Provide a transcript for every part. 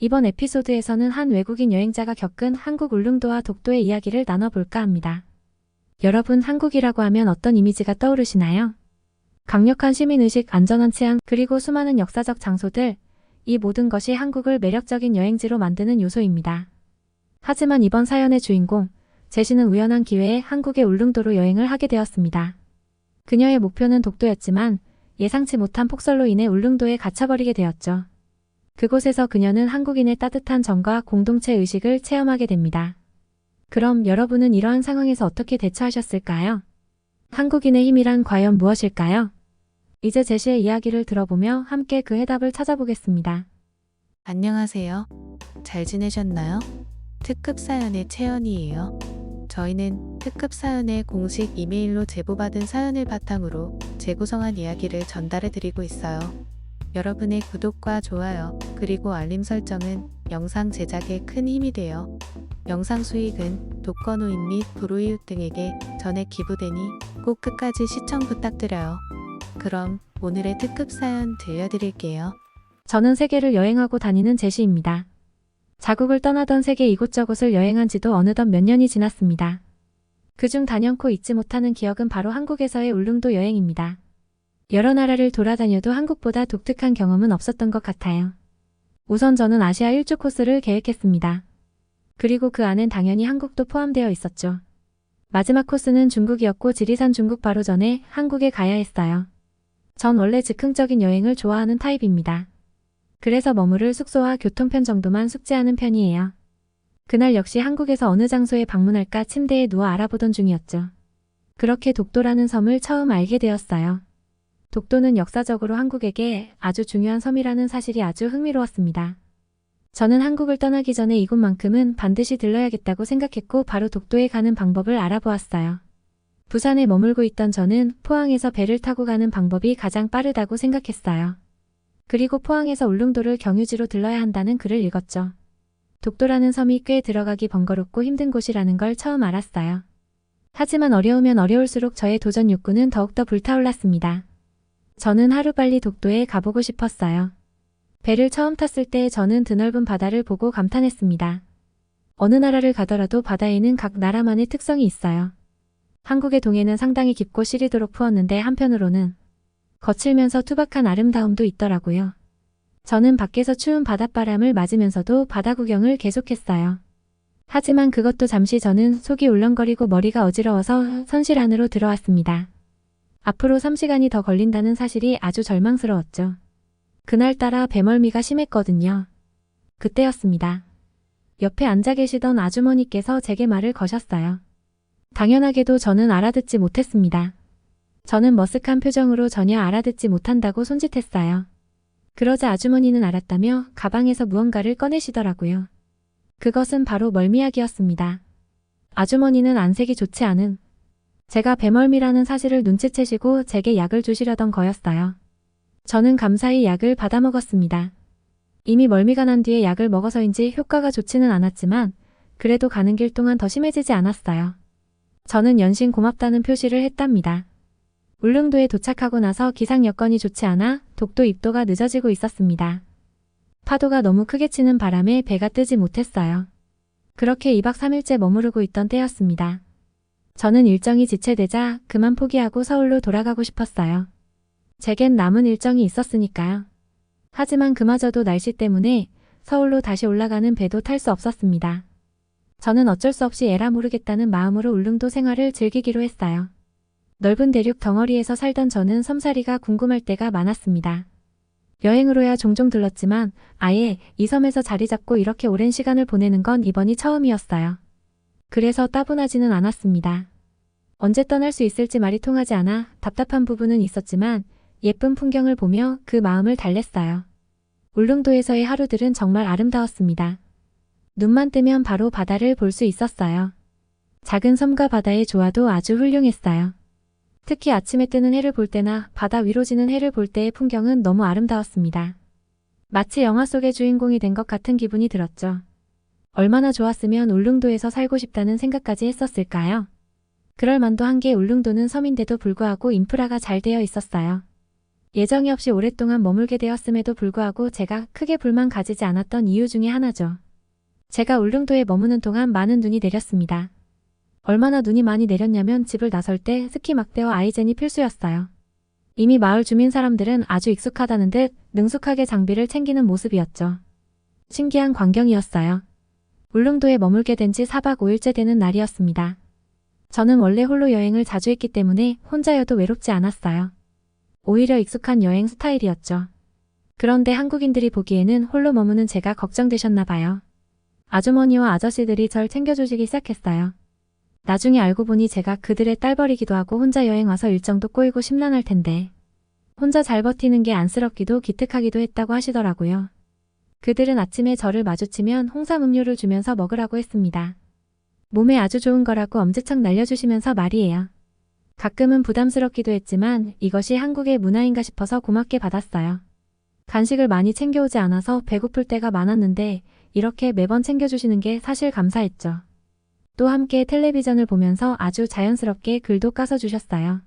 이번 에피소드에서는 한 외국인 여행자가 겪은 한국 울릉도와 독도의 이야기를 나눠볼까 합니다. 여러분, 한국이라고 하면 어떤 이미지가 떠오르시나요? 강력한 시민의식, 안전한 치안, 그리고 수많은 역사적 장소들, 이 모든 것이 한국을 매력적인 여행지로 만드는 요소입니다. 하지만 이번 사연의 주인공, 제시는 우연한 기회에 한국의 울릉도로 여행을 하게 되었습니다. 그녀의 목표는 독도였지만 예상치 못한 폭설로 인해 울릉도에 갇혀버리게 되었죠. 그곳에서 그녀는 한국인의 따뜻한 정과 공동체 의식을 체험하게 됩니다. 그럼 여러분은 이러한 상황에서 어떻게 대처하셨을까요? 한국인의 힘이란 과연 무엇일까요? 이제 제시의 이야기를 들어보며 함께 그 해답을 찾아보겠습니다. 안녕하세요. 잘 지내셨나요? 특급 사연의 채연이에요. 저희는 특급 사연에 공식 이메일로 제보받은 사연을 바탕으로 재구성한 이야기를 전달해 드리고 있어요. 여러분의 구독과 좋아요, 그리고 알림 설정은 영상 제작에 큰 힘이 돼요. 영상 수익은 독거노인 및 불우이웃 등에게 전액 기부되니 꼭 끝까지 시청 부탁드려요. 그럼 오늘의 특급 사연 들려드릴게요. 저는 세계를 여행하고 다니는 제시입니다. 자국을 떠나던 세계 이곳저곳을 여행한 지도 어느덧 몇 년이 지났습니다. 그중 단연코 잊지 못하는 기억은 바로 한국에서의 울릉도 여행입니다. 여러 나라를 돌아다녀도 한국보다 독특한 경험은 없었던 것 같아요. 우선 저는 아시아 일주 코스를 계획했습니다. 그리고 그 안엔 당연히 한국도 포함되어 있었죠. 마지막 코스는 중국이었고 지리산 중국 바로 전에 한국에 가야 했어요. 전 원래 즉흥적인 여행을 좋아하는 타입입니다. 그래서 머무를 숙소와 교통편 정도만 숙지하는 편이에요. 그날 역시 한국에서 어느 장소에 방문할까 침대에 누워 알아보던 중이었죠. 그렇게 독도라는 섬을 처음 알게 되었어요. 독도는 역사적으로 한국에게 아주 중요한 섬이라는 사실이 아주 흥미로웠습니다. 저는 한국을 떠나기 전에 이곳만큼은 반드시 들러야겠다고 생각했고 바로 독도에 가는 방법을 알아보았어요. 부산에 머물고 있던 저는 포항에서 배를 타고 가는 방법이 가장 빠르다고 생각했어요. 그리고 포항에서 울릉도를 경유지로 들러야 한다는 글을 읽었죠. 독도라는 섬이 꽤 들어가기 번거롭고 힘든 곳이라는 걸 처음 알았어요. 하지만 어려우면 어려울수록 저의 도전 욕구는 더욱더 불타올랐습니다. 저는 하루빨리 독도에 가보고 싶었어요. 배를 처음 탔을 때 저는 드넓은 바다를 보고 감탄했습니다. 어느 나라를 가더라도 바다에는 각 나라만의 특성이 있어요. 한국의 동해는 상당히 깊고 시리도록 부었는데 한편으로는 거칠면서 투박한 아름다움도 있더라고요. 저는 밖에서 추운 바닷바람을 맞으면서도 바다 구경을 계속했어요. 하지만 그것도 잠시. 저는 속이 울렁거리고 머리가 어지러워서 선실 안으로 들어왔습니다. 앞으로 3시간이 더 걸린다는 사실이 아주 절망스러웠죠. 그날따라 배멀미가 심했거든요. 그때였습니다. 옆에 앉아 계시던 아주머니께서 제게 말을 거셨어요. 당연하게도 저는 알아듣지 못했습니다. 저는 머쓱한 표정으로 전혀 알아듣지 못한다고 손짓했어요. 그러자 아주머니는 알았다며 가방에서 무언가를 꺼내시더라고요. 그것은 바로 멀미약이었습니다. 아주머니는 안색이 좋지 않은 제가 배멀미라는 사실을 눈치채시고 제게 약을 주시려던 거였어요. 저는 감사히 약을 받아 먹었습니다. 이미 멀미가 난 뒤에 약을 먹어서인지 효과가 좋지는 않았지만 그래도 가는 길 동안 더 심해지지 않았어요. 저는 연신 고맙다는 표시를 했답니다. 울릉도에 도착하고 나서 기상 여건이 좋지 않아 독도 입도가 늦어지고 있었습니다. 파도가 너무 크게 치는 바람에 배가 뜨지 못했어요. 그렇게 2박 3일째 머무르고 있던 때였습니다. 저는 일정이 지체되자 그만 포기하고 서울로 돌아가고 싶었어요. 제겐 남은 일정이 있었으니까요. 하지만 그마저도 날씨 때문에 서울로 다시 올라가는 배도 탈 수 없었습니다. 저는 어쩔 수 없이 에라 모르겠다는 마음으로 울릉도 생활을 즐기기로 했어요. 넓은 대륙 덩어리에서 살던 저는 섬살이가 궁금할 때가 많았습니다. 여행으로야 종종 들렀지만 아예 이 섬에서 자리 잡고 이렇게 오랜 시간을 보내는 건 이번이 처음이었어요. 그래서 따분하지는 않았습니다. 언제 떠날 수 있을지 말이 통하지 않아 답답한 부분은 있었지만 예쁜 풍경을 보며 그 마음을 달랬어요. 울릉도에서의 하루들은 정말 아름다웠습니다. 눈만 뜨면 바로 바다를 볼 수 있었어요. 작은 섬과 바다의 조화도 아주 훌륭했어요. 특히 아침에 뜨는 해를 볼 때나 바다 위로 지는 해를 볼 때의 풍경은 너무 아름다웠습니다. 마치 영화 속의 주인공이 된 것 같은 기분이 들었죠. 얼마나 좋았으면 울릉도에서 살고 싶다는 생각까지 했었을까요? 그럴 만도 한 게 울릉도는 섬인데도 불구하고 인프라가 잘 되어 있었어요. 예정이 없이 오랫동안 머물게 되었음에도 불구하고 제가 크게 불만 가지지 않았던 이유 중에 하나죠. 제가 울릉도에 머무는 동안 많은 눈이 내렸습니다. 얼마나 눈이 많이 내렸냐면 집을 나설 때 스키 막대와 아이젠이 필수였어요. 이미 마을 주민 사람들은 아주 익숙하다는 듯 능숙하게 장비를 챙기는 모습이었죠. 신기한 광경이었어요. 울릉도에 머물게 된 지 4박 5일째 되는 날이었습니다. 저는 원래 홀로 여행을 자주 했기 때문에 혼자여도 외롭지 않았어요. 오히려 익숙한 여행 스타일이었죠. 그런데 한국인들이 보기에는 홀로 머무는 제가 걱정되셨나 봐요. 아주머니와 아저씨들이 절 챙겨주시기 시작했어요. 나중에 알고 보니 제가 그들의 딸벌이기도 하고 혼자 여행 와서 일정도 꼬이고 심란할 텐데 혼자 잘 버티는 게 안쓰럽기도 기특하기도 했다고 하시더라고요. 그들은 아침에 저를 마주치면 홍삼 음료를 주면서 먹으라고 했습니다. 몸에 아주 좋은 거라고 엄지척 날려주시면서 말이에요. 가끔은 부담스럽기도 했지만 이것이 한국의 문화인가 싶어서 고맙게 받았어요. 간식을 많이 챙겨오지 않아서 배고플 때가 많았는데 이렇게 매번 챙겨주시는 게 사실 감사했죠. 또 함께 텔레비전을 보면서 아주 자연스럽게 글도 까서 주셨어요.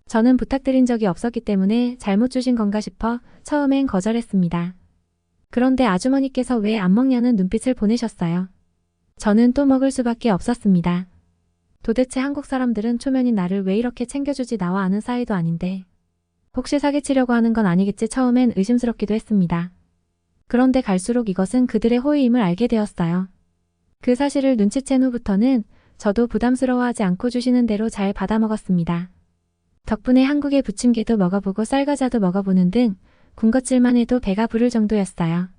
저는 부탁드린 적이 없었기 때문에 잘못 주신 건가 싶어 처음엔 거절했습니다. 그런데 아주머니께서 왜 안 먹냐는 눈빛을 보내셨어요. 저는 또 먹을 수밖에 없었습니다. 도대체 한국 사람들은 초면인 나를 왜 이렇게 챙겨주지 나와 아는 사이도 아닌데 혹시 사기치려고 하는 건 아니겠지 처음엔 의심스럽기도 했습니다. 그런데 갈수록 이것은 그들의 호의임을 알게 되었어요. 그 사실을 눈치챈 후부터는 저도 부담스러워하지 않고 주시는 대로 잘 받아먹었습니다. 덕분에 한국의 부침개도 먹어보고 쌀과자도 먹어보는 등 군것질만 해도 배가 부를 정도였어요.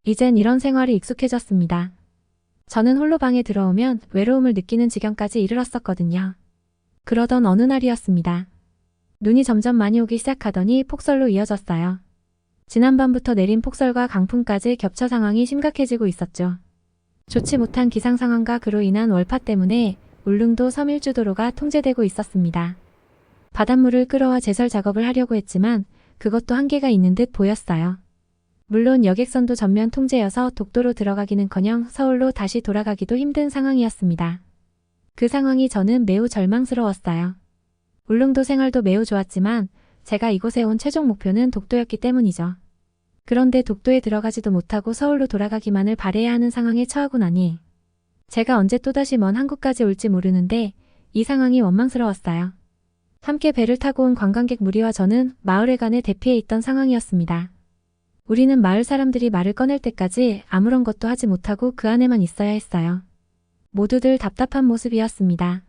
이젠 이런 생활이 익숙해졌습니다. 저는 홀로 방에 들어오면 외로움을 느끼는 지경까지 이르렀었거든요. 그러던 어느 날이었습니다. 눈이 점점 많이 오기 시작하더니 폭설로 이어졌어요. 지난밤부터 내린 폭설과 강풍까지 겹쳐 상황이 심각해지고 있었죠. 좋지 못한 기상 상황과 그로 인한 월파 때문에 울릉도 섬일주도로가 통제되고 있었습니다. 바닷물을 끌어와 제설 작업을 하려고 했지만 그것도 한계가 있는 듯 보였어요. 물론 여객선도 전면 통제여서 독도로 들어가기는커녕 서울로 다시 돌아가기도 힘든 상황이었습니다. 그 상황이 저는 매우 절망스러웠어요. 울릉도 생활도 매우 좋았지만 제가 이곳에 온 최종 목표는 독도였기 때문이죠. 그런데 독도에 들어가지도 못하고 서울로 돌아가기만을 바라야 하는 상황에 처하고 나니 제가 언제 또다시 먼 한국까지 올지 모르는데 이 상황이 원망스러웠어요. 함께 배를 타고 온 관광객 무리와 저는 마을회관에 대피해 있던 상황이었습니다. 우리는 마을 사람들이 말을 꺼낼 때까지 아무런 것도 하지 못하고 그 안에만 있어야 했어요. 모두들 답답한 모습이었습니다.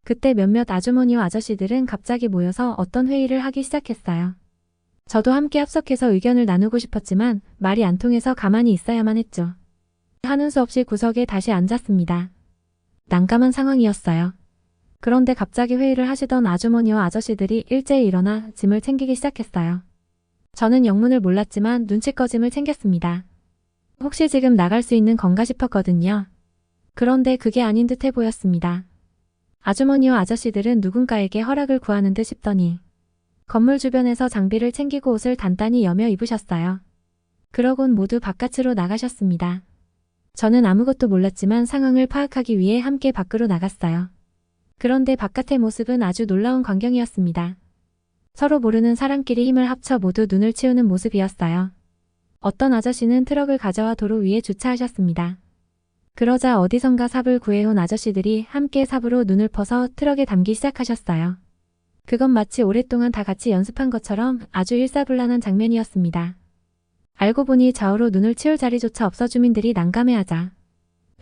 그때 몇몇 아주머니와 아저씨들은 갑자기 모여서 어떤 회의를 하기 시작했어요. 저도 함께 합석해서 의견을 나누고 싶었지만 말이 안 통해서 가만히 있어야만 했죠. 하는 수 없이 구석에 다시 앉았습니다. 난감한 상황이었어요. 그런데 갑자기 회의를 하시던 아주머니와 아저씨들이 일제히 일어나 짐을 챙기기 시작했어요. 저는 영문을 몰랐지만 눈치껏 짐을 챙겼습니다. 혹시 지금 나갈 수 있는 건가 싶었거든요. 그런데 그게 아닌 듯해 보였습니다. 아주머니와 아저씨들은 누군가에게 허락을 구하는 듯 싶더니 건물 주변에서 장비를 챙기고 옷을 단단히 여며 입으셨어요. 그러곤 모두 바깥으로 나가셨습니다. 저는 아무것도 몰랐지만 상황을 파악하기 위해 함께 밖으로 나갔어요. 그런데 바깥의 모습은 아주 놀라운 광경이었습니다. 서로 모르는 사람끼리 힘을 합쳐 모두 눈을 치우는 모습이었어요. 어떤 아저씨는 트럭을 가져와 도로 위에 주차하셨습니다. 그러자 어디선가 삽을 구해온 아저씨들이 함께 삽으로 눈을 퍼서 트럭에 담기 시작하셨어요. 그건 마치 오랫동안 다 같이 연습한 것처럼 아주 일사불란한 장면이었습니다. 알고 보니 좌우로 눈을 치울 자리조차 없어 주민들이 난감해하자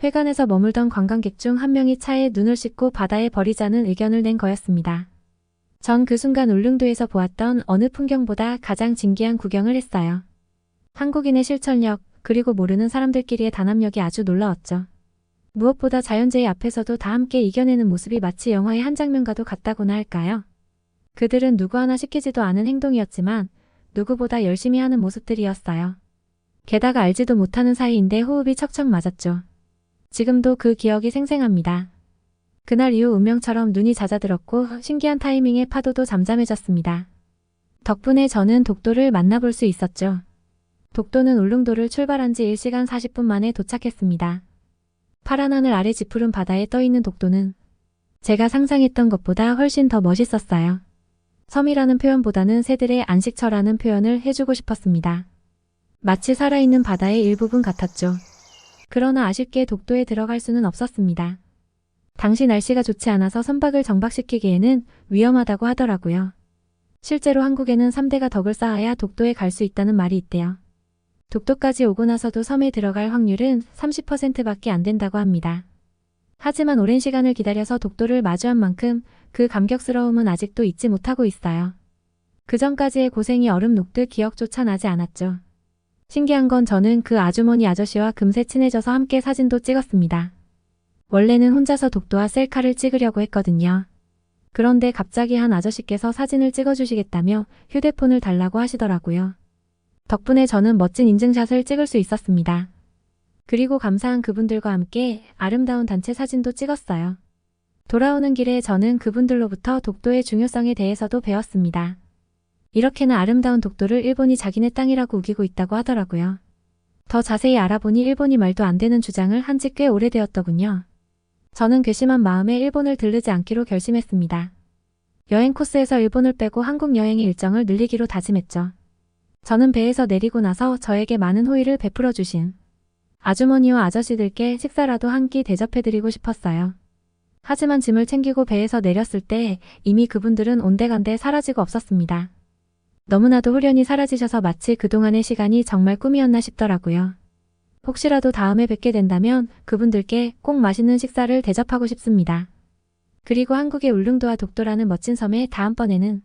회관에서 머물던 관광객 중 한 명이 차에 눈을 씻고 바다에 버리자는 의견을 낸 거였습니다. 전 그 순간 울릉도에서 보았던 어느 풍경보다 가장 진기한 구경을 했어요. 한국인의 실천력, 그리고 모르는 사람들끼리의 단합력이 아주 놀라웠죠. 무엇보다 자연재해 앞에서도 다 함께 이겨내는 모습이 마치 영화의 한 장면과도 같다고나 할까요? 그들은 누구 하나 시키지도 않은 행동이었지만 누구보다 열심히 하는 모습들이었어요. 게다가 알지도 못하는 사이인데 호흡이 척척 맞았죠. 지금도 그 기억이 생생합니다. 그날 이후 운명처럼 눈이 잦아들었고 신기한 타이밍에 파도도 잠잠해졌습니다. 덕분에 저는 독도를 만나볼 수 있었죠. 독도는 울릉도를 출발한 지 1시간 40분 만에 도착했습니다. 파란 하늘 아래 짙푸른 바다에 떠있는 독도는 제가 상상했던 것보다 훨씬 더 멋있었어요. 섬이라는 표현보다는 새들의 안식처라는 표현을 해주고 싶었습니다. 마치 살아있는 바다의 일부분 같았죠. 그러나 아쉽게 독도에 들어갈 수는 없었습니다. 당시 날씨가 좋지 않아서 선박을 정박시키기에는 위험하다고 하더라고요. 실제로 한국에는 3대가 덕을 쌓아야 독도에 갈 수 있다는 말이 있대요. 독도까지 오고 나서도 섬에 들어갈 확률은 30%밖에 안 된다고 합니다. 하지만 오랜 시간을 기다려서 독도를 마주한 만큼 그 감격스러움은 아직도 잊지 못하고 있어요. 그 전까지의 고생이 얼음 녹듯 기억조차 나지 않았죠. 신기한 건 저는 그 아주머니 아저씨와 금세 친해져서 함께 사진도 찍었습니다. 원래는 혼자서 독도와 셀카를 찍으려고 했거든요. 그런데 갑자기 한 아저씨께서 사진을 찍어주시겠다며 휴대폰을 달라고 하시더라고요. 덕분에 저는 멋진 인증샷을 찍을 수 있었습니다. 그리고 감사한 그분들과 함께 아름다운 단체 사진도 찍었어요. 돌아오는 길에 저는 그분들로부터 독도의 중요성에 대해서도 배웠습니다. 이렇게나 아름다운 독도를 일본이 자기네 땅이라고 우기고 있다고 하더라고요. 더 자세히 알아보니 일본이 말도 안 되는 주장을 한 지 꽤 오래되었더군요. 저는 괘씸한 마음에 일본을 들르지 않기로 결심했습니다. 여행 코스에서 일본을 빼고 한국 여행의 일정을 늘리기로 다짐했죠. 저는 배에서 내리고 나서 저에게 많은 호의를 베풀어 주신 아주머니와 아저씨들께 식사라도 한 끼 대접해드리고 싶었어요. 하지만 짐을 챙기고 배에서 내렸을 때 이미 그분들은 온데간데 사라지고 없었습니다. 너무나도 후련히 사라지셔서 마치 그동안의 시간이 정말 꿈이었나 싶더라고요. 혹시라도 다음에 뵙게 된다면 그분들께 꼭 맛있는 식사를 대접하고 싶습니다. 그리고 한국의 울릉도와 독도라는 멋진 섬에 다음번에는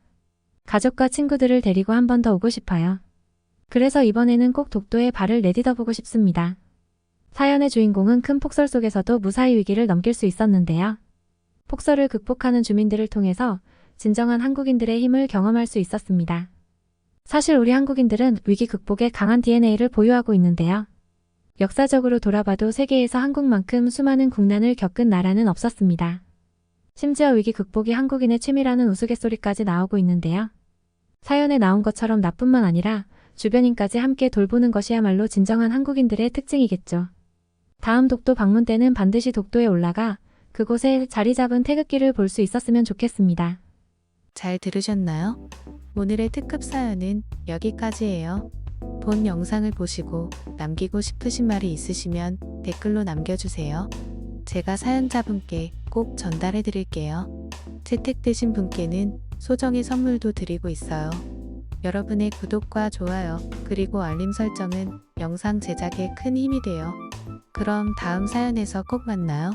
가족과 친구들을 데리고 한 번 더 오고 싶어요. 그래서 이번에는 꼭 독도에 발을 내딛어보고 싶습니다. 사연의 주인공은 큰 폭설 속에서도 무사히 위기를 넘길 수 있었는데요. 폭설을 극복하는 주민들을 통해서 진정한 한국인들의 힘을 경험할 수 있었습니다. 사실 우리 한국인들은 위기 극복에 강한 DNA를 보유하고 있는데요. 역사적으로 돌아봐도 세계에서 한국만큼 수많은 국난을 겪은 나라는 없었습니다. 심지어 위기 극복이 한국인의 취미라는 우스갯소리까지 나오고 있는데요. 사연에 나온 것처럼 나뿐만 아니라 주변인까지 함께 돌보는 것이야말로 진정한 한국인들의 특징이겠죠. 다음 독도 방문 때는 반드시 독도에 올라가 그곳에 자리 잡은 태극기를 볼 수 있었으면 좋겠습니다. 잘 들으셨나요? 오늘의 특급 사연은 여기까지예요. 본 영상을 보시고 남기고 싶으신 말이 있으시면 댓글로 남겨주세요. 제가 사연자분께 꼭 전달해 드릴게요. 채택되신 분께는 소정의 선물도 드리고 있어요. 여러분의 구독과 좋아요 그리고 알림 설정은 영상 제작에 큰 힘이 돼요. 그럼 다음 사연에서 꼭 만나요.